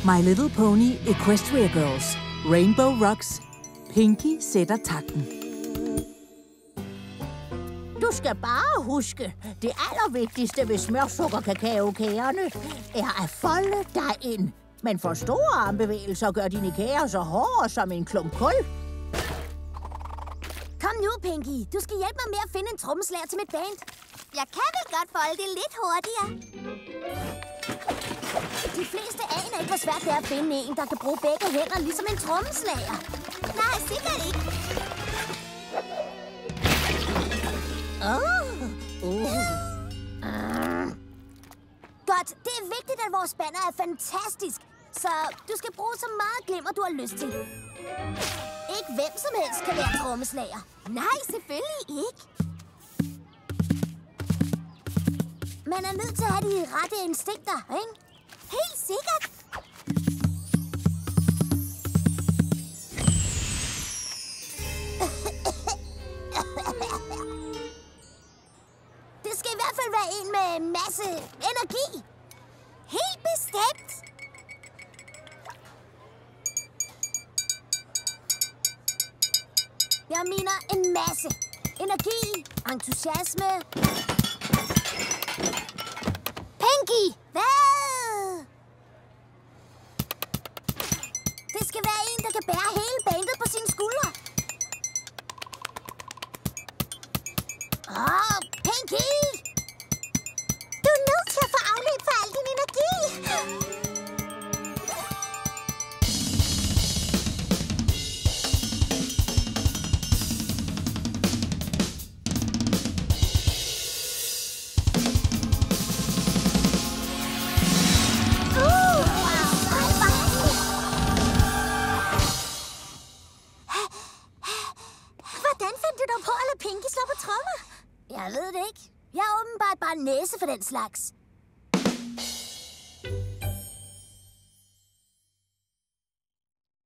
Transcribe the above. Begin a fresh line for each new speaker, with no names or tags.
My Little Pony Equestria Girls. Rainbow Rocks. Pinky sætter takten.
Du skal bare huske, det allervigtigste ved smørsukkerkakaokagerne er at folde dig ind. Men for store armbevægelser gør dine kager så hårde som en klump kul.
Kom nu, Pinky. Du skal hjælpe mig med at finde en trommeslager til mit band. Jeg kan vel godt folde det lidt hurtigere. De fleste aner ikke, hvor svært det er at finde en, der kan bruge begge hænder ligesom en trommeslager. Nej, sikkert ikke. Godt. Det er vigtigt, at vores banner er fantastisk. Så du skal bruge så meget glimmer, du har lyst til. Ikke hvem som helst kan være trommeslager. Nej, selvfølgelig ikke. Man er nødt til at have de rette instinkter, ikke? Helt sikkert. Det skal i hvert fald være en med masse energi. Helt bestemt. Jeg mener en masse energi, entusiasme. Pinky! Hvad? Det skal være en, der kan bære hele bandet på sine skuldre. Pinky! Du er nødt til at få afledt for al din energi. Hvordan fandt du dog på at lade Pinky slå på trommer? Jeg ved det ikke. Jeg er åbenbart bare næse for den slags.